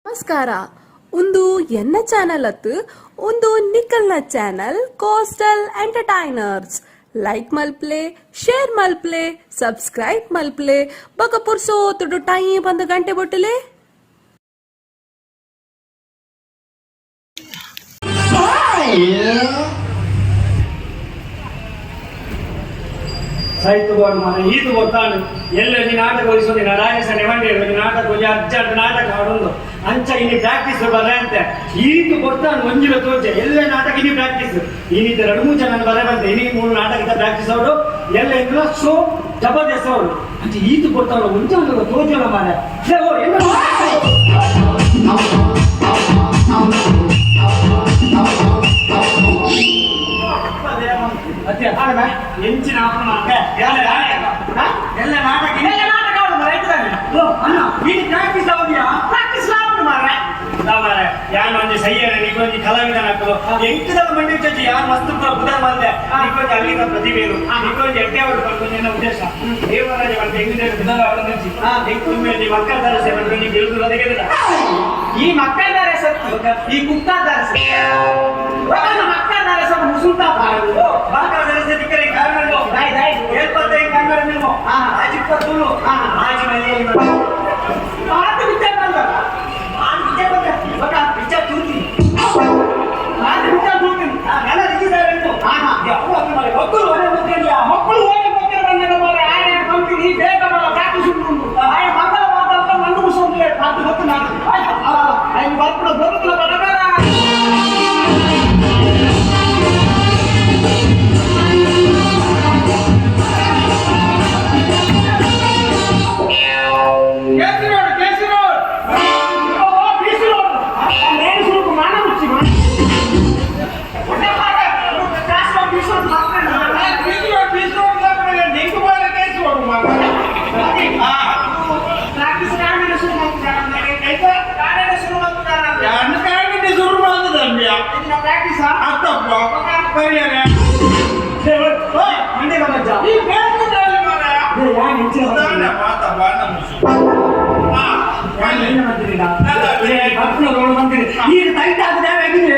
ನಮಸ್ಕಾರ. ಒಂದು ಎನ್ನ ಚಾನಲ್ ಅತ್ತು ಒಂದು ನಿಕಲ್ನ ಚಾನಲ್ ಕೋಸ್ಟಲ್ ಎಂಟರ್ಟೈನರ್ಸ್. ಲೈಕ್ ಮಲ್ಪ್ಲೆ, ಶೇರ್ ಮಲ್ಪ್ಲೆ, ಸಬ್ಸ್ಕ್ರೈಬ್ ಮಲ್ಪ್ಲೆ. ಬಕ ಪುರ್ಸೋ ತುಡು ಟೈಮ್ ಬಂದ ಗಂಟೆ ಬೊಟ್ಟಲೆ. ಸಾಹಿತ್ಯ ಮಾನ ಈದು ಗೊತ್ತಾನು ಎಲ್ಲೆಲ್ಲಿ ನಾಟಕ ಹೋಲಿಸೋದು ರಾಜೇಶನೆ ಮಂಡ್ಯ ನಾಟಕ ಹೋಗಿ ಅರ್ಜೆಂಟ್ ನಾಟಕ ಆಡೊಂದು ಅಂಚ ಇನ್ನು ಪ್ರಾಕ್ಟೀಸ್ ಬರ ಅಂತ ಈದು ಗೊತ್ತಾನು ಮಂಜುಲ ತೋಚೆ ಎಲ್ಲ ನಾಟಕ ಇನಿ ಪ್ರಾಕ್ಟೀಸ್ ಇನ್ನಿದ್ದ 2-3 ಜನ ಬರ ಬಂತೆ ಇನಿ 3 ನಾಟಕದ ಪ್ರಾಕ್ಟೀಸ್ ಅವರು ಎಲ್ಲ ಇದ್ರ ಶೋ ಜಬರ್ದಸ್ತ್ ಅವರು ಅಂಚ ಈದು ಗೊತ್ತಾನು ಮುಂಚೆ ಒಂದು ತೋಚಲ ಮಾರ ಎಂಚಿನ ಎಲ್ಲ ನಾಟಕ ಪ್ರಾಕ್ಟೀಸ್ ಆಗುದಿಯಾ ಪ್ರಾಕ್ಟೀಸ್ ಆಗುದು ಮಾರ್ರೆ ಯಾರು ಒಂದು ಸೈಯರ ನಿಗೊಂದು ಕಲಾವಿದನ ಹಾಕಲು ಎಂಟದಲ್ಲ ಮಂಡಿ ಚಚ್ಚಿ ಯಾರು ಮಸ್ತು ಬುಧ ಬಂದೆ ನಿಗೊಂದು ಅಲ್ಲಿಂದ ಪ್ರತಿಭೆರು ನಿಗೊಂದು ಎಡ್ಡೆ ಅವರು ಬಂದು ಉದ್ದೇಶ ದೇವರಾಜ ಬಂದು ಹೆಂಗಿದೆ ಬುಧನ ಅವರ ನಿಲ್ಸಿ ನಿಮ್ಮ ಮಕ್ಕಳ ದಾರಸೆ ಬಂದ್ರೆ ನೀವು ಬೆಳೆದು ಅದಕ್ಕೆ ಈ ಮಕ್ಕಳ ದಾರಸೆ ಈ ಕುಕ್ಕ ದಾರಸೆ ಮಕ್ಕಳ ದಾರಸೆ ಮುಸುಲ್ತಾ ಮಕ್ಕಳ ದಾರಸೆ ದಿಕ್ಕರೆ ಕಾರಣ ಹೇಳ್ಪತ್ತೆ ಕನ್ನಡ ನೀವು ಆಜಿಪ್ಪತ್ತೂರು ಆಜಿ ಮನೆ ಮಾತು ವಿಚಾರ ಬಂದ ಮಾತು ವಿಚಾರ ಬಂದ ಬಕ ವಿಚಾರ ತೂರ್ತೀನಿ ಮಾತು ವಿಚಾರ ತೂರ್ತೀನಿ ಎಲ್ಲ ಇದ್ದಾರೆ ಅಂತ ಯಾವ ಮಾಡಿ ಮಕ್ಕಳು ಒಳ್ಳೆ ಮಕ್ಕಳಿಲ್ಲ ಮಕ್ಕಳು ಒಳ್ಳೆ ಮಕ್ಕಳು ಬಂದಾಗ ಮಾರೆ ಆಯ ಕಂಪನಿ ಬೇಗ ಬರ ಪ್ರಾಕ್ಟೀಸ್ ಉಂಟು ಆಯ ಮಕ್ಕಳ ಮಾತಾಡ್ತಾ ಮಣ್ಣು ಮುಸುಂದ್ರೆ ಅದು ಗೊತ್ತು ನಾನು ಆಯ್ತು ಬರ್ಬಿಡು ಬರುತ್ತಲ್ಲ ಬರಬೇಡ ಈಗ ಟೈಟ್ ಆಗಿದೆ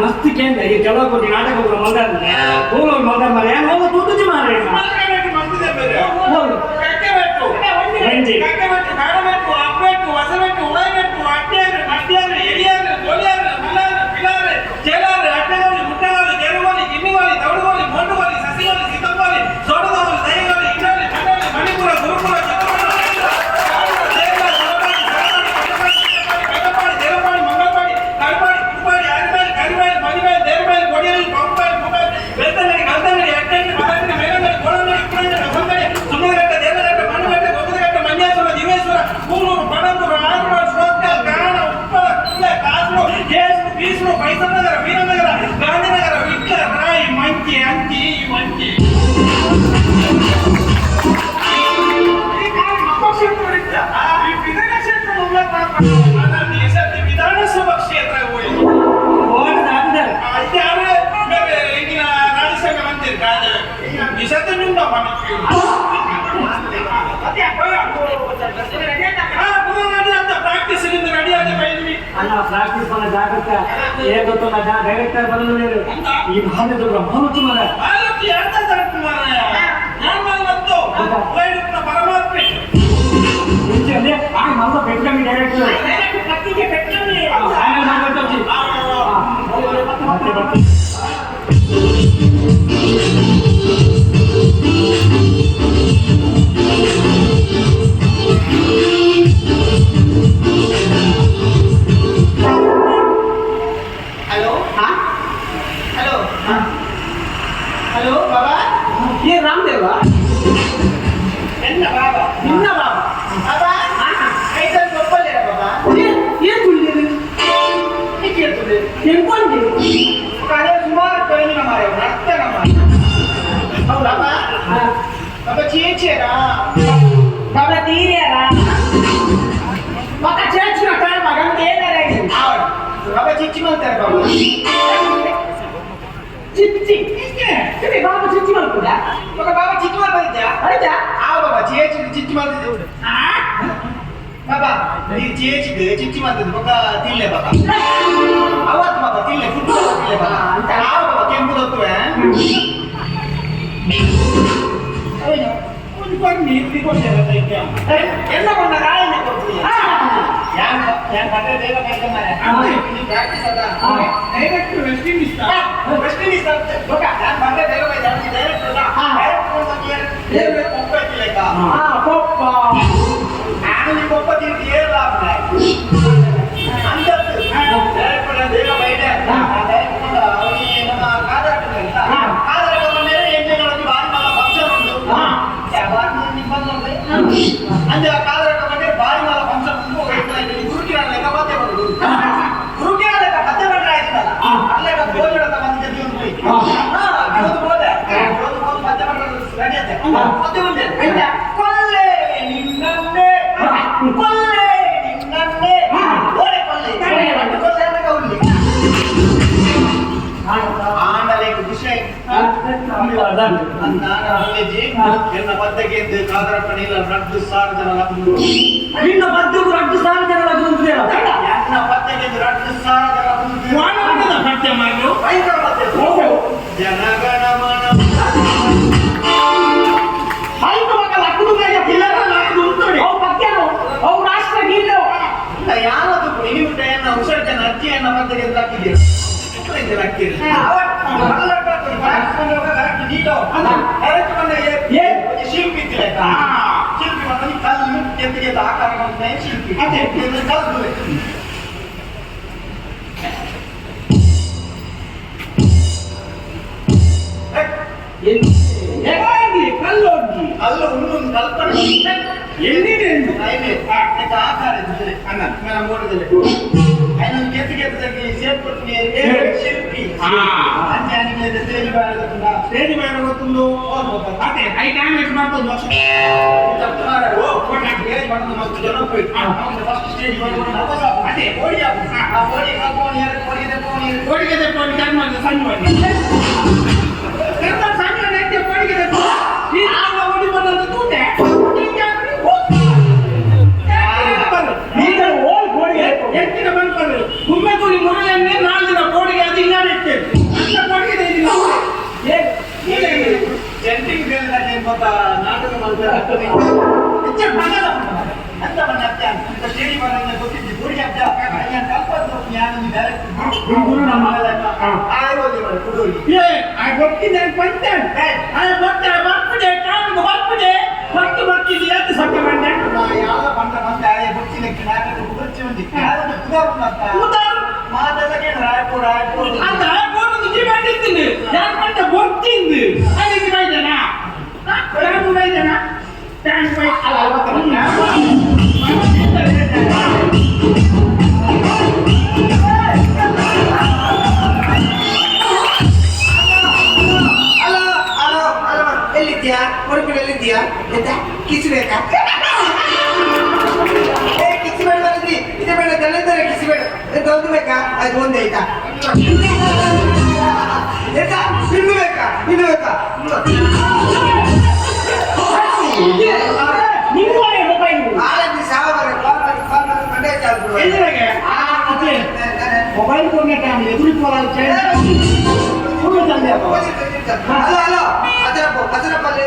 ಮಸ್ತ್ ಕೇಂದ್ರ ಈ ಕೆಲವು ಕೋಟಿ ನಾಟಕ ಮಲ್ದಾರ ಹೋಗೋರು ಮಲ್ದಾರ ಮಾರ ಏನು ಹೋಗೋ ತೂತುಜಿ ಮಾರ ವಿಧಾನಸಭಾ ಕ್ಷೇತ್ರ ರಾಜ್ಯಸಭೆ ಮಂತ್ರಿ ಪ್ರಾಕ್ಟೀಸ್ ರೆಡಿಯಾದ ಅಲ್ಲ ಪ್ರಾಕ್ಟೀಸ್ பண்ண ಜಾಗೃತ ಏಗೊತ್ತು ನಾ ಡೈರೆಕ್ಟರ್ ಬಂದು ಈ ಭಾಗದ ಬ್ರಹ್ಮವತಿ ಮರ ಆಲತಿ ಅಂತ ತರಕು ಮರ ನಾನು ಮತ್ತು ವೈರುತ್ನ ಪರಮಾತ್ಮೆ ಇಂಚೆ ಆ ಮಂಗ ಬೆಟ್ಟಮಿ ಡೈರೆಕ್ಟರ್ ಕತ್ತಿಗೆ ಬೆಟ್ಟಮಿ ಫೈನಲ್ ಮಾಡ್ಬಿಟ್ಟು ಮತ್ತೆ हेलो बाबा ये रामदेव निम्न बाबा बाबा कैसे गोपाल है बाबा ये तुल्य ये क्या तुल्य ये कौन है काले सुमार कोई नहीं हमारे रक्त हमारे बाबा बाबा चीचे रा बाबा तीरे रा बाबा चेच ना कर मगन के ना रे बाबा चिच्ची मत कर बाबा चिच्ची किसके बाबा चिच्ची मत ఒక బాబా చిచ్చు మారిద్దా ఆ బాబా చేసి చిచ్చు మారిద్ది బాబా నీ చేసి చిచ్చు మారిద్ది ఒక తిల్లే బాబా అవత్ బాబా తిల్లే ఫుడ్ తిల్లే బాబా ఆ బాబా ಕೆಂಪು ದೊತ್ತುವೆ ಎಲ್ಲ ಬಂದ ರಾಯನೆ ಕೊಡ್ತೀಯ ಯಾನ್ ಪಟ್ಟೆ ಬೇಗ ಬೇಗ ಮಾರೆ ನೀ ಪ್ರಾಕ್ಟೀಸ್ ಅದ ಡೈರೆಕ್ಟ್ ವೆಸ್ಟ್ ಇಂಡೀಸ್ ಲೋಕ ಯಾನ್ ಪಟ್ಟೆ ಬೇಗ ಬೇಗ ಜಾಸ್ತಿ ಡೈರೆಕ್ಟ್ ಅದ ಡೈರೆಕ್ಟ್ ಕೊಡ್ತೀಯ ಏನ್ ಪಪ್ಪ ಇಲ್ಲಕ ಪಪ್ಪ ನಾನು ಈ ಪಪ್ಪ ತಿಂತಿ ಏನ್ ಲಾಭ ಅಂತದ್ದು ಡೈರೆಕ್ಟ್ ಬೇಗ ಬೇಗ ಡೈರೆಕ್ಟ್ ಕೊಡ ಅವನಿ ನಮ್ಮ ಕಾದಾಟಗಳಿಲ್ಲ ಕಾದಾಟ ಬಂದರೆ ಎಂಜೆಗಳಲ್ಲಿ ಬಾರಿ ಮಲ್ಲ ಫಂಕ್ಷನ್ ಉಂಟು ಅಂದ್ರೆ ಆ ಕಾಲಘಟ್ಟ ಬಗ್ಗೆ ಬಾರಿ ಮಾಲ ಫಂಕ್ಷನ್ ಗುರುಕಿನ ಲೆಕ್ಕ ಮತ್ತೆ ಬರುದು ಗುರುಕಿನ ಲೆಕ್ಕ ಮತ್ತೆ ಬಂದ್ರೆ ಆಯ್ತಲ್ಲ ಅಲ್ಲೆಕ್ಕ ಬೋಜಡಕ ಬಂದಿದ್ದೆ ಜೀವನ ಹೋಯ್ತು ಇವತ್ತು ಹೋದೆ ಮತ್ತೆ ಬರೋದು ರೆಡಿ ಆಯ್ತು ಮತ್ತೆ ಬಂದೆ ಕೊಲ್ಲೆ ನಿನ್ನನ್ನೇ ಕೊಲ್ಲೆ ನಿನ್ನನ್ನೇ ಓಡೆ ಕೊಲ್ಲೆ ಕೊಲ್ಲೆ ಅಂತ ಕೌಲಿ ಆಂಡಲೆ ಖುಷಿ ಎನ್ನ ಬದ್ದಗೆ ಕಾದರಪ್ಪನಿಲ್ಲ 2,000 ಜನ ಲಗ್ನ ನಿನ್ನ ಬದ್ದಗೂ 2,000 ಜನ ಲಗ್ನ ಎನ್ನ ಬದ್ದಗೆ 2,000 ಜನ ಲಗ್ನ ಪದ್ಯ ಮಾಡಿ ಭಯಂಕರ ಪದ್ಯ ಜನಗಣಮನ ಹೈದು ಮಕ್ಕಳ ಲಗ್ನ ಪಿಲ್ಲರ ಲಗ್ನ ಉಂಟು ಅವು ಪದ್ಯನು ಅವು ರಾಷ್ಟ್ರ ಗೀತೆ ಇಲ್ಲ ಯಾರದು ಇನಿಮಿಟ ಎನ್ನ ಉಸರ್ಜನ ಅಜ್ಜಿಯನ್ನ ಬದ್ದಗೆ ಹಾಕಿದ್ದೀರಿ ಶಿಲ್ಪಿ ಶಿಲ್ಪಿ ಮತ್ತೆ ಕಲ್ಲು ಕೆತ್ತಿಗೆ ಆಕಾರ ಶಿಲ್ಪಿ ಕಲ್ಲು ಕಲ್ಲೋಗಿ ಕಲ್ಲು ಒಂದು ಕಲ್ಪನೆ ಎಲ್ಲಿದೆ ಆಕಾರ ಅನ್ನ ನನ್ನ ಮೋಡದಲ್ಲಿ ఆయన గెత్తి గెత్తకి సేపు కొట్టుని శిల్పి అంజానికి స్టేజ్ బ్యాడ్ అవుతుందో అదే ఐ టైం ఎట్ ಮಾಡ್ತೋದು చెప్తున్నారు ఓ నాకు ఏజ్ పడుతుంది మస్తు జనం పోయి ఫస్ట్ స్టేజ్ అదే ఓడి ఆ ఓడి పోని కర్మ సంజువని సంజువని అయితే పోడిಗೆ ಈ ಆಗ ಓಡಿ ಬಂದು ತೂತೆ ಹೆಚ್ಚಿನ ಬಂದ್ಕೊಂಡು ಗುಮ್ಮೆಗೂ ಈ ಮುರುಳನ್ನೇ 4 ದಿನ ಕೋಡಿಗೆ ಅದು ಇಲ್ಲಾನೆ ಇರ್ತೇವೆ ಅಂತ ಕೋಡಿಗೆ ಜಂಟಿಂಗ್ ಬೇರೆ ನಾಟಕ ಮಾಡ್ತಾರೆ ಅಂತ ಬಂದ ಅಂತ ಸ್ಟೇಡಿ ಬರೋಣ ಗೊತ್ತಿದ್ದು ಗುಡಿ ಹಬ್ಬ ಕಲ್ಪದ್ದು ಜ್ಞಾನ ಡೈರೆಕ್ಟ್ ಗುರು ನಮ್ಮ ಆಯೋಗಿ ಮಾಡಿ ಕುಡೋಗಿ ಗೊತ್ತಿದ್ದೆ ಪಂಚ ಬರ್ಪಡೆ ಕಾಣಿಗೆ ಬರ್ಪಡೆ ಬರ್ತಿದ್ದಿ ಅಂತ ಸತ್ಯ ಬಂದೆ ಯಾವ ಬಂದ ಗೊತ್ತಿಲ್ಲ ನಾಟಕ ಕುರ್ಚಿ ఉంది ಉದಾರ್ ಮಾದಲಗೆ ರಾಯಪುರ ಅಂತ ರಾಯಪುರ ನುಜಿ ಮಾಡಿದ್ದೀನಿ ಯಾರು ಬಂದ ಗೊತ್ತಿಂದು ಅದಕ್ಕೆ ಬೈದನಾ ನಾನು ಬೈದನಾ ಟ್ಯಾಂಕ್ ಬೈ ಎಲ್ಲಿದ್ಯಾ ಹೊರಗಡೆ ಎಲ್ಲಿದ್ಯಾ ಕಿಚ್ಚು ಬೇಕಾ ಕಿಚ್ಚು ಬೇಡ ಬಂದ್ರಿ ಇದೇ ಬೇಡ ಗಲ್ಲಂದರೆ ಕಿಚ್ಚು ಬೇಡ ಒಂದು ಬೇಕಾ ಅದು ಒಂದೇ ಆಯ್ತಾ ಇನ್ನು ಬೇಕಾ ಮೊಬೈಲ್ ಎದುರಿಕೊಳ್ಳಲು ಹಲೋ ಹಸರಪ್ಪಲ್ಲಿ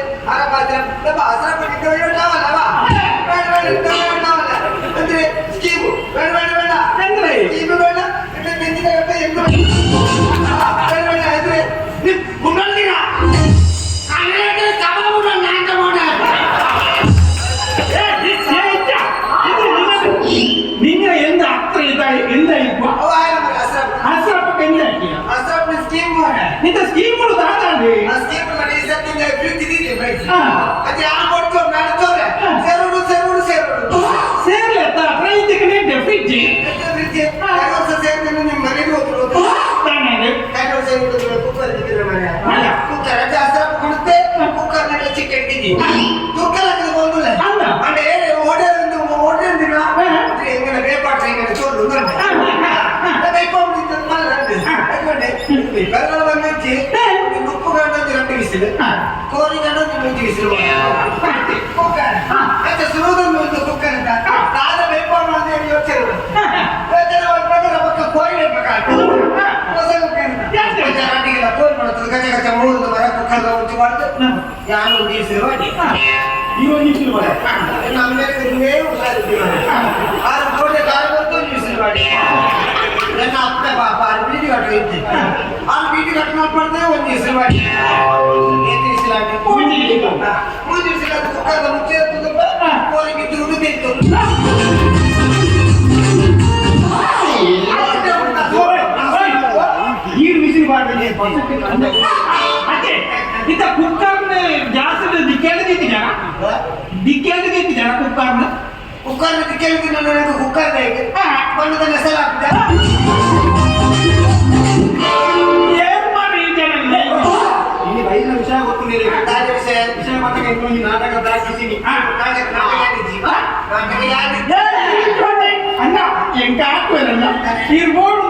ಅಂದ್ರೆ ಸ್ಕೀಮು ಬೇಡ ಸ್ಕೀಮು ಬೇಡ நீங்க எந்த அக்கறை எந்த அசரப்ப எந்த அசரப்ப ஸ்கீம் இந்த ஸ்கீம் தாதாண்டி ಆ ಸ್ಕೀಮ್ ಮಾಡಿ ಸತ್ತಿಂದ ಫ್ರಿಡ್ಜ್ ಅದು ಯಾರು ಕೊಡ್ತೋ ಮಾಡ್ತೋರೆ ಸೇರೋಡು ಸೇರ್ಲೆ ತಾ ಫ್ರಿಡ್ಜ್ ಗೆ ಫ್ರಿಡ್ಜ್ ಕೈವಸ ಸೇರ್ನೆ ನಿಮ್ಮ ಮನೆಗೆ ಹೋದ್ರು ತಾನೇ ಕೈವಸ ಹೋದ್ರು ಕುಕ್ಕರ್ ಇದ್ರೆ ಮನೆ ಕುಕ್ಕರ್ ಅದು ಅಸರಪ್ಪ ಕೊಡುತ್ತೆ ಕುಕ್ಕರ್ ನಲ್ಲಿ ಚಿಕನ್ ಇಟ್ಟಿದ್ದಿ ಕುಕ್ಕರ್ ಅಲ್ಲಿ ಹೋಗುಲ್ಲ ಅಂದ್ರೆ ಓಡೆ ದಿನ ಎಂಗನ ರೇಪಾಟ್ ಎಂಗನ ಚೋರು ಬೆಲ್ಲವನ್ನು ಹಚ್ಚಿ ಉಪ್ಪು ಗಂಟೆ 2 ವಿಸಿಲ್ ಕೋರಿಗಡ ನಿಮಗೆ ಕುಕ್ಕರ್ ಮತ್ತೆ ಸುರುವುದನ್ನು ಒಂದು ಕುಕ್ಕರ್ ಅಂತ ತಾದ ಬೇಪಾಡು ಅಂತ ಹೇಳಿ ಯೋಚನೆ ಯೋಚನೆ ಮಾಡ್ಬೇಕು ನಮ್ಮಕ್ಕ ಕೋರಿ ಬೇಕಾಗ್ತದೆ ಹೊಸ ಕುಕ್ಕರ್ ರಾಟಿಗೆಲ್ಲ ಕೋರಿ ಮಾಡುತ್ತದೆ ಗಜ ಗಜ ಮೂರು ಮರ ಕುಕ್ಕರ್ ಉಂಟು ಮಾಡುದು ಯಾರು ಒಂದು ಈಸಿರುವ ನಮ್ಮ ಮೇಲೆ ಹುಷಾರಿದ್ದೀವಿ 6 ಕೋಟಿ ಕಾಲು ಬಂತು ಈಸಿರುವ ನನ್ನ ಅಪ್ಪ ಪಾಪ ಬೀದಿ ಕಟ್ಟು ಇದ್ದೆ ಆ ಬೀದಿ ಕಟ್ಟು ಮಾಡ್ಕೊಂಡ್ರೆ ಒಂದು ಹೆಸರು ಮಾಡಿ ಮೂರು ದಿವಸ ಕುಕ್ಕರ್ ಮುಚ್ಚೆ ಕೋರಿ ಬಿದ್ದು ಉಡುತ್ತಿತ್ತು ಈರು ಬಿಸಿಲು ಮಾಡಿದ್ರೆ ಇತ್ತ ಕುಕ್ಕರ್ನ ಜಾಸ್ತಿ ದಿಕ್ಕೇಳಿದ್ದಿ ಜನ ಕುಕ್ಕರ್ನ ಕುಕ್ಕರ್ ದಿಕ್ಕೇಳಿದ್ದು ನನಗೆ ಕುಕ್ಕರ್ ಹೇಗೆ ಬಣ್ಣದ ಹೆಸರು ಹಾಕಿದ ಬೈಲಿನ ವಿಷಯ ಗೊತ್ತಿಲ್ಲ ವಿಷಯ ಮತ್ತೆ ನಾಟಕ ಪ್ರಾರ್ಥಿಸಿನಿ ಅಣ್ಣ ಎಂಟ ಹಾಕ್ಬೇರಲ್ಲ ಇರ್ಬೋದು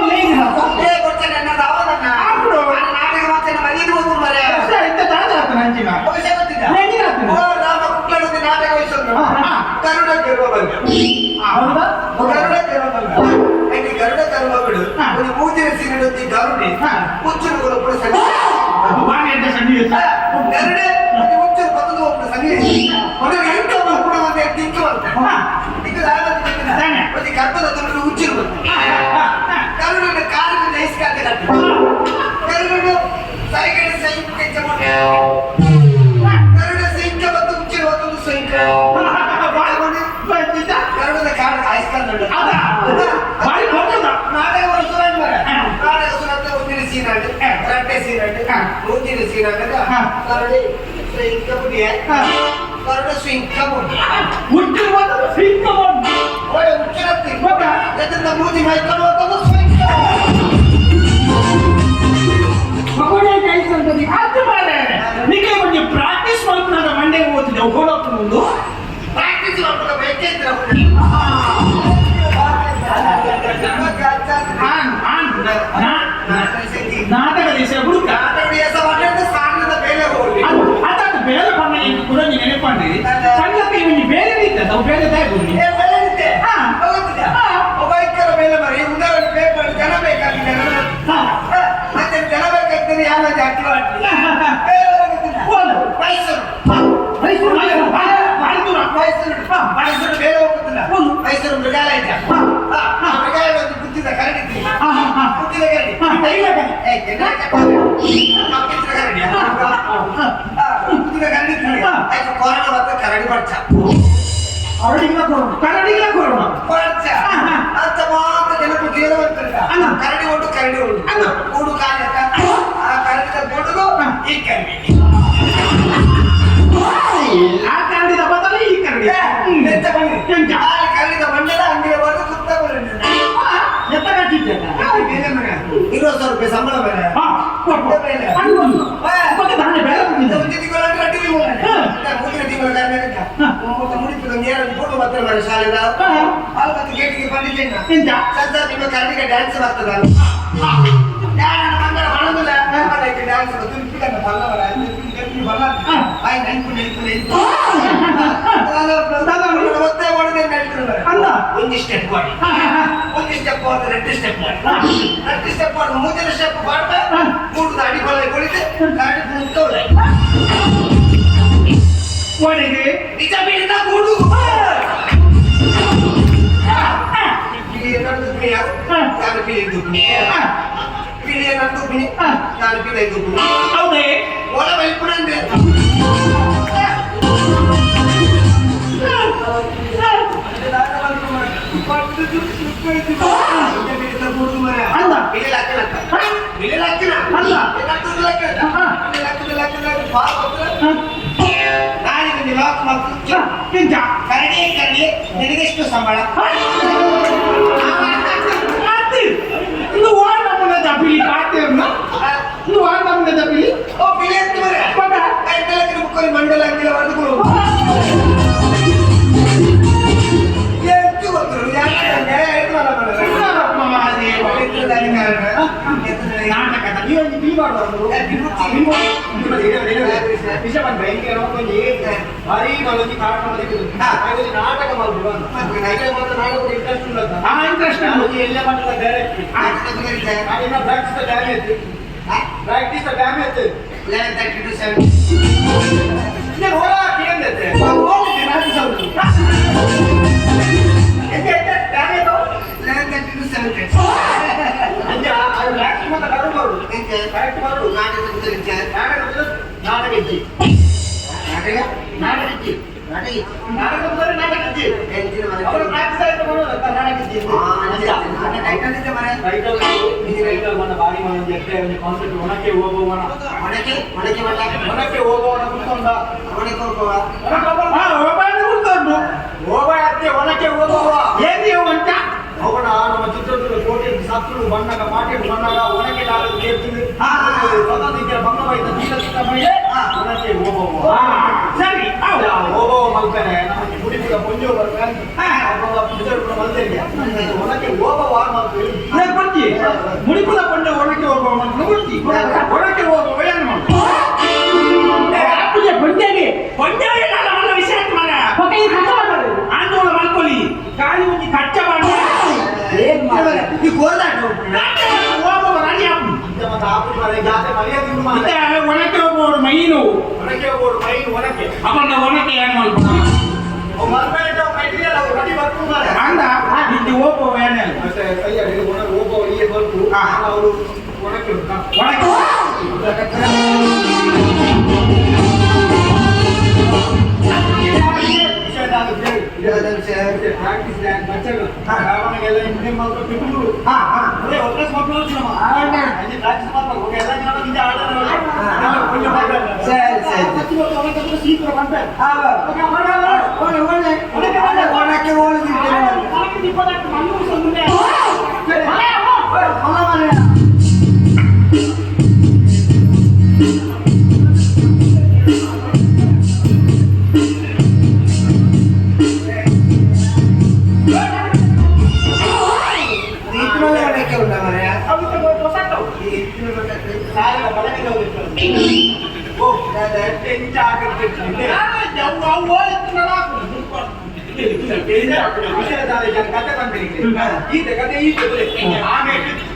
ಕೊಡ್ತೇನೆ ಅನ್ನೋದು ಅವನನ್ನ ನಾಟಕ ಮತ್ತೆ ಮನೆಗೆ ಹೋಗುದು ಮರೆ ಹಂಚಿನ ರಾಮ ಕುಕ್ಕಳದ ನಾಟಕ ವಹಿಸೋದು ಕರುಣ ಗೆರುವ ಬಂದ ಗರುಡ ಗೆರುವ ಬಂದ ಹಾಗೆ ಗರುಡ ಕರುವ ಬಿಡು ಒಂದು ಮೂಜಿನ ಸೀರೆ ಗರುಡಿ ಹುಚ್ಚರು ಕೂಡ ಗರುಡೆ ಹುಚ್ಚರು ಬದಲು ಒಬ್ಬರು ಸನ್ನಿವೇಶ ಎಂಟು ಕೂಡ ಒಂದು ಟಿಂಕು ಅಂತ ಒಂದು ಗರ್ಭದ ತೊಂದರೆ ಹುಚ್ಚಿರು ಬಂತು ಗರುಡನ ಕಾಲಿನ ನೈಸ್ಕಾತೆ ಕಟ್ಟ ಗರುಡನು ಸೈಕಲ್ ಸೈಕ್ ಗರುಡ ಸೈಂಕ ಮತ್ತು ಹುಚ್ಚಿರು ಮತ್ತೊಂದು ಸೈಂಕ ಗರುಡನ ಕಾಲ ಕಾಯಿಸ್ಕೊಂಡು ನಾಟಕ ವರ್ಷ ನಾಟಕ ಸುರತ್ತ ಒಂದಿನ ಸೀನಾಡು ರಟ್ಟೆ ಸೀನಾಡು ಮುಂದಿನ ಸೀನಾಡು ಗರುಡೆ ಸೈಂಕ ಬುಡಿಯ ಗರುಡ ಸ್ವಿಂಕ ಬುಡಿ ಹುಚ್ಚಿರು ಮತ್ತೊಂದು ಸ್ವಿಂಕ ಬುಡಿ ಒಳ್ಳೆ ಹುಚ್ಚಿರತ್ತಿ ಎದ್ರಿಂದ ಮೂದಿ ಮೈಕೊಂಡು ಮತ್ತೊಂದು ಸ್ವಿಂಕ ನಿಮಗೆ ಒಂದು ಪ್ರಾಕ್ಟೀಸ್ ಮಾಡ್ಕೊಂಡು ಮಂಡ್ಯ ಓದಿದ್ದೆ ಹೋಗೋಕೆ ಮುಂದು ಪ್ರಾಕ್ಟೀಸ್ ಮಾಡ್ಕೊಂಡು ಬೇಕಿದ್ರೆ ನಾಟಕ ದೇಶ ಹುಡುಕ ಸ್ಥಾನದ ಬೇರೆ ಹೋಗಿ ಅದಾದ ಬೇರೆ ಬಣ್ಣ ಕೂಡ ನೀವು ನೆನಪಂಡಿ ಸಂಗತಿ ಬೇರೆ ಇದ್ದ ನಾವು ಬೇರೆ ಒಬ್ಬೈಕ್ಯರ ಮೇಲೆ ಮರಿ ಉದಾಹರಣೆ ಬೇಕು ಜನ ಬೇಕಾಗಿದೆ ಮತ್ತೆ ಜನ ಬೇಕಾಗ್ತದೆ ಯಾವ ಜಾತಿ ಮೈಸೂರು ಬೇರೆ ಹೋಗುತ್ತಿಲ್ಲ ಮೈಸೂರು ಮೃಗಾಲಯ ಇದೆ ಮೃಗಾಲಯ ಒಂದು ಬುದ್ಧಿದ ಕರಡಿದ್ರಿ ಬುದ್ಧಿದ ಕರಡಿ ಬುದ್ಧಿದ ಕರಡಿದ್ರಿ ಆಯ್ತು ಕೊರೋನಾ ಮತ್ತೆ ಕರಡಿ ಬರ್ಚ ಕರಡಿಗಳ ಕೊರೋನಾ ಬರ್ಚ ಅಂತ ಮಾತ್ರ ಜನಕ್ಕೆ ಜೀವನ ಬರ್ತಿರ್ತ ಕರಡಿ ಉಂಟು ಕೂಡು ಕಾಲಕ ಆ ಕರಡಿದ ಕೊಡುಗು ಈ ಕರಡಿ ಆ ಕರಡಿದ ಬದಲು ಈ ಕರಡಿ ಕರಡಿದ ಮಂಡಲ ಅಂಗಡಿಯ ಬರೆದು ಸುತ್ತ ಬರಲಿಲ್ಲ ಎತ್ತ ಕಟ್ಟಿದ್ದೆ 20,000 ರೂಪಾಯಿ ಸಂಬಳ ಬೇರೆ ಮುಂದಿನ ತಿಂಗಳ ಮುಡಿಪಿದ ನೇರ ಫೋಟೋ ಬರ್ತಾರೆ ಮರ ಶಾಲೆದ ಅಲ್ಲಿ ಗೇಟಿಗೆ ಬಂದಿದ್ದೇನೆ ಸರ್ ನಿಮ್ಮ ಕರಡಿಗೆ ಡ್ಯಾನ್ಸ್ ಬರ್ತದ ಮಂಗಳ ಬರೋದಿಲ್ಲ ಡ್ಯಾನ್ಸ್ ತುಲ್ಪಿಕಂತ ಬಲ್ಲವರ ಆಯ್ ನೆನ್ಪು ಮತ್ತೆ ಮಾಡಿದ್ರೆ ಒಂದು ಸ್ಟೆಪ್ ಮಾಡಿ ಒಂದು ಸ್ಟೆಪ್ ಹೋದ್ರೆ 2 ಸ್ಟೆಪ್ ಮಾಡಿ 2 ಸ್ಟೆಪ್ ಮಾಡಿ 3 ಸ್ಟೆಪ್ ಮಾಡ್ತಾ ಕೂಡುದು ಅಡಿಗೊಳ ಕುಳಿತು ಗಾಡಿ ಮುಟ್ಟೋಳೆ ಒಳಗೆ ನಿಜ ಬೀಳಿದ ಕೂಡು ಪಿಳಿಯ ನಂದು ಪಿಳಿಯ ನಾನು ಪಿಳಿದು ಪಿಳಿಯ ನಂದು ಪಿಳಿ ನಾನು ಪಿಳಿದು ಹೌದೇ ಒಳ ಬೈಪುಣಂದೆ ಕರಡಿ ನಿನಗೆಷ್ಟು ಸಂಬಳ ಇದು ವಾರ್ಡ್ ದಬಿಲಿ ಕಾತೇವ್ನ ಇದು ವಾರ್ಡ್ ದಬಿಲಿ ಓ ಬಿಳಿ ಅಂತ ಮರೆ ಕೈತಲಕ್ಕೆ ಮುಕ್ಕರಿ ಮಂಡಲ ಅಂಗಿಲ ವರ್ದುಗಳು ಎಷ್ಟು ಗೊತ್ತು ಯಾಕೆ ಹೇಳ್ತಾರಲ್ಲ ನಾಟಕದ ಮಾಡಬಾರ್ದು ವಿಷಯ ಬಂದು ಭಯಂಕರ ಒಂದು ಭಾರಿ ಮಲಗಿ ಕಾರಣ ನಾಟಕ ಮಾಡ್ಬೋದು ನಾಟಕ ಇಂಟ್ರೆಸ್ಟ್ ಇಲ್ಲ ಇಂಟ್ರೆಸ್ಟ್ ಎಲ್ಲ ಮಾಡ್ತಾರೆ direct practice damage practice damage 11:30 to 7 ಇದು ಹೋರಾ ಕೇಂದ್ರತೆ ಹೋಗಿ ನಾಟಕ ಸೌಂಡ್ ಎಂತ ಡ್ಯಾಮೇಜ್ 11:30 to 7 ಅಂಜ ಅದು ಪ್ರಾಕ್ಟೀಸ್ ಮಾತ್ರ ಕರಬಹುದು ಕರೆಕ್ಟ್ ಮಾಡು ನಾಟಕ ನಾಟಕ ನಾಟಕ ಅವರು ಪ್ರಾಕ್ಟೀಸ್ ಆಯ್ತು ಬರೋದು ನಾಟಕ ಬಾರಿ ಒಂದು ಎಷ್ಟೇ ಒಂದು ಕಾನ್ಸೆಪ್ಟ್ ಒಣಕ್ಕೆ ಹೋಗುವವನ ಒಣಕ್ಕೆ ಹೋಗುವವನ ಕುತ್ಕೊಂಡ ಹೋಗ ಅತ್ತೆ ಒಣಕ್ಕೆ ಹೋಗುವ ಏನಿ ಅಂತ ಅವನ ನಮ್ಮ ಚಿತ್ರದುರ್ಗ ಕೋಟೆ ಸತ್ರು ಬಣ್ಣಗ ಮಾಟೆಡು ಬಣ್ಣಗ ಒಣಕ್ಕೆ ನಾಲ್ಕು ಕೇಳ್ತೀವಿ ಸ್ವತಂತ್ರ ಭಂಗವಾಯ್ತು ಒಣಕ್ಕೆ ಹೋಗುವ ಸರಿ ಹೋಗುವ ಮಲ್ಪನೆ ನಮಗೆ ಕುಡಿದ ಮುಂಜು ಮಲ್ಪೆಗೆ ಒಣಕ್ಕೆ ಹೋಗುವ ಮಾಡ್ತೀವಿ ಮುಡಿಪುದ ಪಂಡ ಒಣಕ್ಕೆ ಹೋಗುವ ಒಣಕ್ಕೆ ಹೋಗುವ ಏನು ಮಾಡ್ತೀವಿ ವಿಷಯ ಆಂದೋಲನ ಮಾಡ್ಕೊಳ್ಳಿ ಗಾಳಿ ಒಂದು ಕಚ್ಚ ಮಾಡಿ ಒಣಕ್ಕೆ ಹೋಗುವವರು ಮೈನು ಅವನ್ನ ಒಣಕ್ಕೆ ಏನ್ ಮಾಡ್ಬೋದು ಹೋಗುವ ಏನೇ ಹೋಗುವ ಇಲ್ಲಿ ಬಂತು ಅವರು ಒಣಕ್ಕೆ ಅವನಿಗೆಲ್ಲ ಹಿಂದೆ ಮಾತ್ರ ಬಿಟ್ಟು ಒಬ್ಬಸ್ ಮಕ್ಕಳು ಶೀಘ್ರ ಬಂತಾರೆ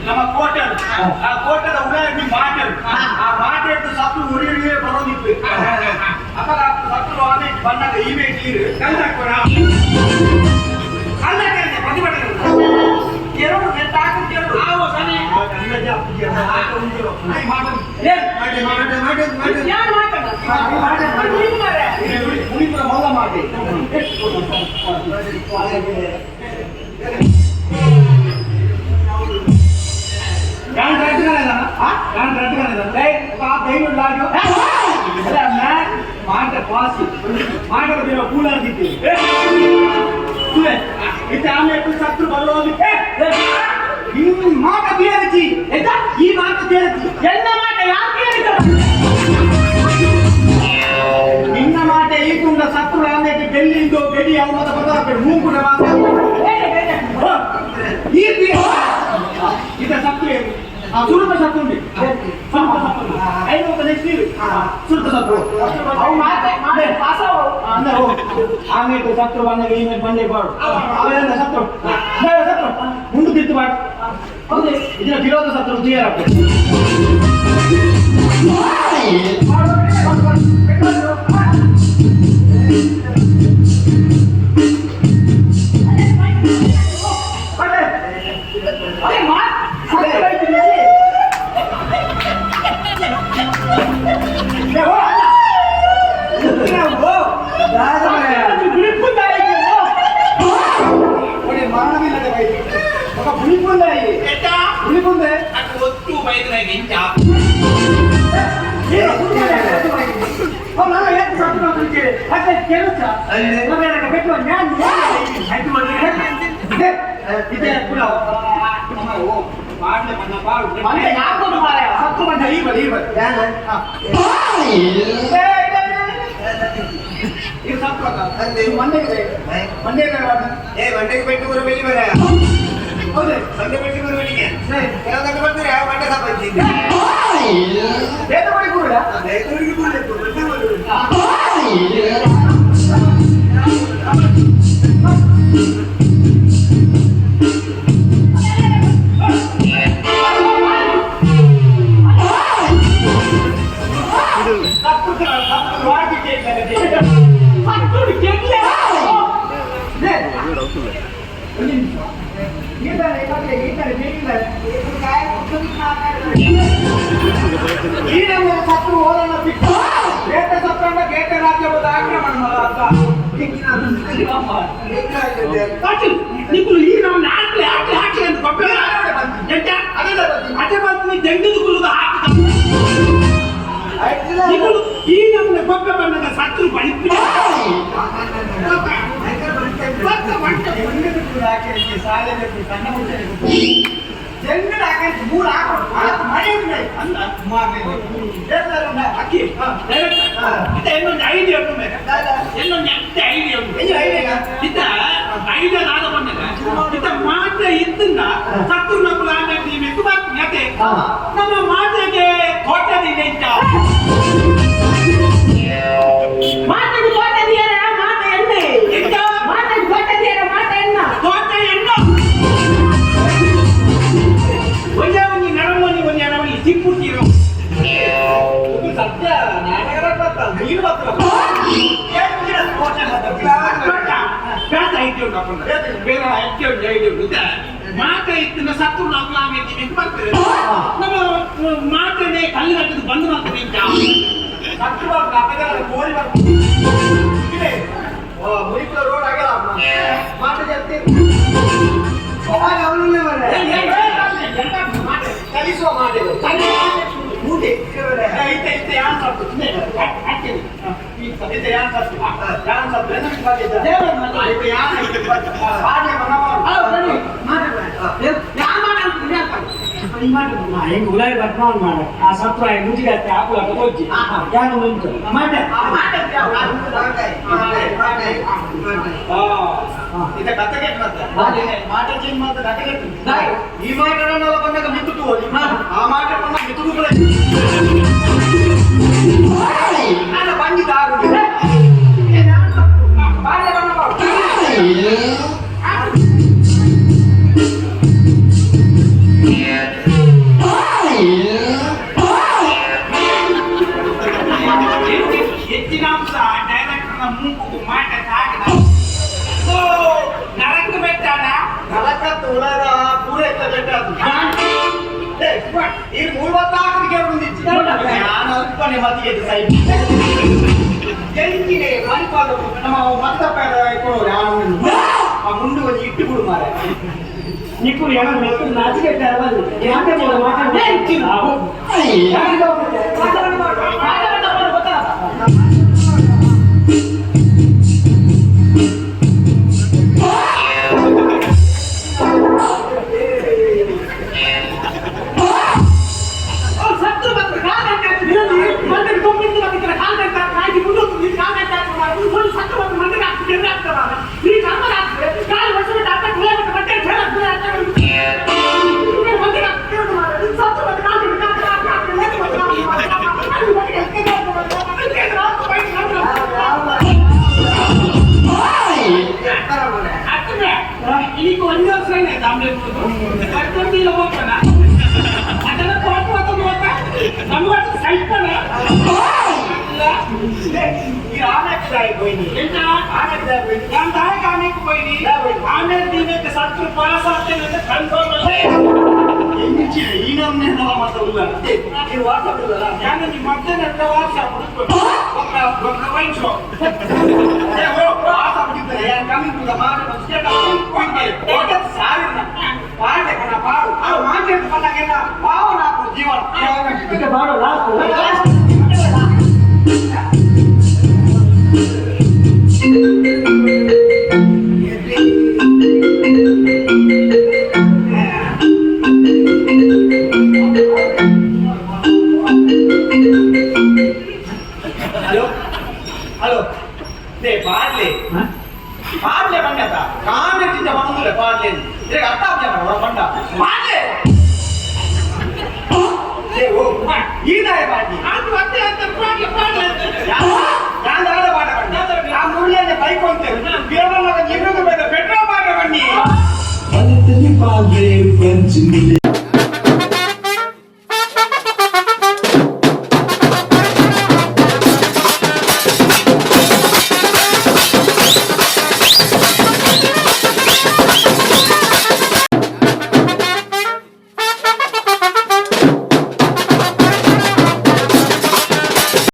ನಮ್ಮ ಕೋಟರ್ ಆ ಕೋಟದ ಉದಾಹರಣೆ ಮಾಟರ್ ಆ ಮಾಟೆಡ್ ಸತ್ತು ಉರಿಯೇ ಬರೋದಿತ್ತು ಅಪರ ಸತ್ತು ಆಮೇಲೆ ಬಣ್ಣದ ಇವೆ ನೀರು ಕಲ್ಲಾಕೋಣ ಅಲ್ಲ ಪ್ರತಿಭಟನೆ ಎರಡು ನೆಟ್ಟ ಹಾಕಿ ಆವ ಸನೆ ಮುನಿಪುರ ಮೊದಲ ಮಾಡಿ ಸತ್ರು ಬರೋದಕ್ಕೆ ಮಾಟ ಬೀಳಿ ಈ ಮಾಟ ಎಲ್ಲ ಮಾಟ ನಿನ್ನ ಮಾಟ ಈ ತುಂಡ ಸತ್ರು ಆಮೇಲೆ ಬೆಳ್ಳಿಂದು ಬೆಡಿ ಅವಮತ ಬದಲಾಗ್ತದೆ ಮೂಗುಣ ಮಾತ ಇದ ಸತ್ತು ಸುರುಪ ಸತ್ತು ಉಂಟು ಐದು ನೆಕ್ಸ್ಟ್ ಸುರುಪ ಸತ್ತು ಆಮೇಲೆ ಸತ್ರು ಬಂದಾಗ ಈ ಮೇಲೆ ಬಂದೇ ಬಾಡು ಅವೆಲ್ಲ ಸತ್ರು ಸತ್ರು ಮುಂದೆ ತಿತ್ತು ಬಾಡು ಹೌದು ಇದರ ವಿರೋಧ ಸತ್ರು ಕ್ಲಿಯರ್ ಆಗ್ತದೆ ಮಂಡ್ಯಕ್ಕೆ ಬಿಟ್ಟು ಬೆಳಿ ಬರ ಹೌದು ಸಂಡೆ ಬೆಳಿಗ್ಗೆ ಗುರುಗಳಿಗೆ ಕೆಲವೊಂದು ಬರ್ತಾರೆ ಯಾವ ಮಂಡೆ ಸಹ ಬಂದಿದ್ದೆ ಬೇಗ ಮಾಡಿ ಗುರುಳ ರೈತರಿಗೆ ಬರಬೇಕು ಈ ನಮ್ಮ ಸತ್ರು ಹೋದನ್ನ ಬಿಟ್ಟು ಗೇಟ ಸತ್ತಂಡ ಗೇಟ ರಾಜ್ಯ ಬಂದ ಆಕ್ರಮಣ ಮಾಡಲ್ಲ ನಿಕ್ಕಲು ಈಗ ನಾವು ನಾಟ್ಲೆ ಹಾಕಿ ಹಾಕಿ ಅಂತ ಕೊಬ್ಬೆ ಅದೇ ಬಂದು ಜಂಗದ ಕುಲದ ಹಾಕಿ ಈ ನಮ್ಮನೆ ಕೊಬ್ಬೆ ಬಂದಾಗ ಸತ್ರು ಬಳಿಪಿ ಜಂಗಡ ಹಾಕಿ ಮೂರು ಹಾಕೋದು ಮಳೆ ಅಂದ ಅಕ್ಕಿ ಇನ್ನೊಂದು ಐಡಿಯಾ ಇನ್ನೊಂದು ಎಂತ ಐಡಿಯಾ ಇತ್ತ ಐಡಿಯಾ ನಾದ ಬಂದಾಗ ಇತ್ತ ಮಾತ್ರ ಇದ್ದಿಂದ ಸತ್ತು ನಮ್ಮಲ ನೀವು ಎದ್ದು ಬರ್ತೀನಿ ಅದೇ ನಮ್ಮ ಮಾತೆಗೆ ತೋಟದಿದೆ ಅಂತ ಮಾತಾಡಿ ತೋಟದಿಯಾರ ಮಾತ ಎಣ್ಣೆ ಮಾತಾಡಿ ತೋಟದಿಯಾರ ಮಾತ ಎಣ್ಣ ತೋಟ ಎಣ್ಣು ಒಂದೇ ನಡವನಿ ಒಂದು ನಡವನಿ ಸಿಕ್ಕುತ್ತೀರೋ ಸತ್ಯ ನಾಟಕದ ಬರ್ತಾರ ನೀರು ಬರ್ತಾರ ಬೇಡ ಐಟಿ ಉಂಟು ಹಾಕೊಂಡ ಬೇರೆ ಐಟಿ ಉಂಟು ಐಟಿ ಉಂಟು ಮಾತ ಇತ್ತಿನ ಸತ್ತು ನಾವು ಆಮೇಲೆ ಬರ್ತೇವೆ ನಮ್ಮ ಮಾತನೇ ಕಲ್ಲು ಹಾಕಿದ್ದು ಬಂದು ಮಾಡ್ತೇವೆ ಅಂತ ಸತ್ತು ಬರ್ತಾರೆ ಕೋರಿ ಬರ್ತಾರೆ ಮುರಿಪುರ ರೋಡ್ ಆಗಲ್ಲ ಮಾತು ಜಾಸ್ತಿ ಕಲಿಸುವ ಮಾಡಿದ್ರು ಮೂಟೆ ಐತೆ ಯಾನ್ ಸತ್ತು ಇದು ಯಾನ್ ಸತ್ತು ಯಾನ್ ಸತ್ತು ಹೆಂಗ್ ಉಲಾಯಿ ಬರ್ಮಾನ್ ಮಾಡ ಆ ಸತ್ರ ಮುಂಚಿಗೆ ಆಪುಲ ತಗೋಜ್ಜಿ ಯಾರು ಮುಂಚೆ ಮಾಡ ಇದ ಕಥೆಗೆ ಮಾಟ ಚೇಂಜ್ ಮಾಡ್ತಾ ಕಥೆಗೆ ಈ ಮಾಟಗಳನ್ನೆಲ್ಲ ಬಂದಾಗ ಮಿತ್ತುಟ್ಟು ಹೋಗಿ ಆ ಮಾಟ ಬಂದ ಮಿತ್ತುಗಳು ನಾನು ಬಂದಿದ್ದ ಆಗುದಿಲ್ಲ ಹೆಚ್ಚಿನ ಅಂಶ ಡೈರೆಕ್ಟರ್ನ ಮೂಗು ಮಾಟ ಸಾಕಿದ ನರಕ ಬೆಟ್ಟಾನ ನಲಕತ್ತು ಉಲಗ ಪೂರೈತ ಬೆಟ್ಟ ಅದು ಈಗ 36 ಗೆ ಬಂದಿತ್ತು ನಾನು ಅಲ್ಪನೆ ಮತಿಗೆ ಸೈಡ್ ಜಂಕಿನೆ ಮರಿಪಾಲು ನಮ್ಮ ಮತ್ತಪ್ಪ ಕೊಡೋರು ಯಾರು ಆ ಮುಂಡು ಒಂದು ಇಟ್ಟು ಬಿಡು ಮಾರ ನಿಕ್ಕುರು ಯಾರು ಮೆತ್ತು ನಾಚಿಕೆ ಬರಬಾರದು ಯಾಕೆ ಮಾತಾಡ್ತಾರೆ ಈಗ ಒಂದು ವರ್ಷ ಕರ್ಕೊಂಡಿಲ್ಲ ಹೋಗ್ತಾನ ಅದನ್ನ ತೋಟ ನಮ್ಗೆ ಸೈತಾನ ಆಮೇಲೆ ದಿನಕ್ಕೆ ಸತ್ತು ಪಾಸ್ ಆಗ್ತೇನೆ ಅಂತ ಕನ್ಫರ್ಮ್ ಈ ನಮ್ನೆ ನಾವು ಮಾತಾಡುಲ್ಲ ನೀವು ವಾಟ್ಸಪ್ ನಾನು ನಿಮ್ಮ ಮತ್ತೆ WhatsApp wine shop coming to the market of state of ಸಾವಿರ ಪಾಡೆ ಕಣ ಪಾಡು ಆ ಮಾರ್ಕೆಟ್ ಬಂದಾಗೆಲ್ಲ ಪಾವನ ಜೀವನ ಇದು ಬಾರೋ ಲಾಸ್ಟ್ ಹಲೋ ಹಲೋ ದೇ ಪಾಡ್ಲೆ ಪಾಡ್ಲೆ ಬಂದತ ಕಾಂಗ್ರೆಸ್ ಇಂದ ಬಂದ್ರೆ ಪಾಡ್ಲೆ ಈಗ ಅರ್ಥ ಆಗ್ತದೆ ಮಂಡ ಮಾಲೆ ಓ ಈ ನಾಯ ಬಾಡಿ ಅದು ಮತ್ತೆ ಅಂತ ಪಾಡ್ಲ ನಾನು ಆಡ ಬಾಡ ಬನ್ನಿ ಆ ಮುಳ್ಳಿಯನ್ನೇ ಬೈಕ್ ಅಂತೇವೆ ದೇವರ ಇನ್ನೊಂದು ಬೇಡ ಪೆಟ್ರೋಲ್ ಬಾಡ ಬನ್ನಿ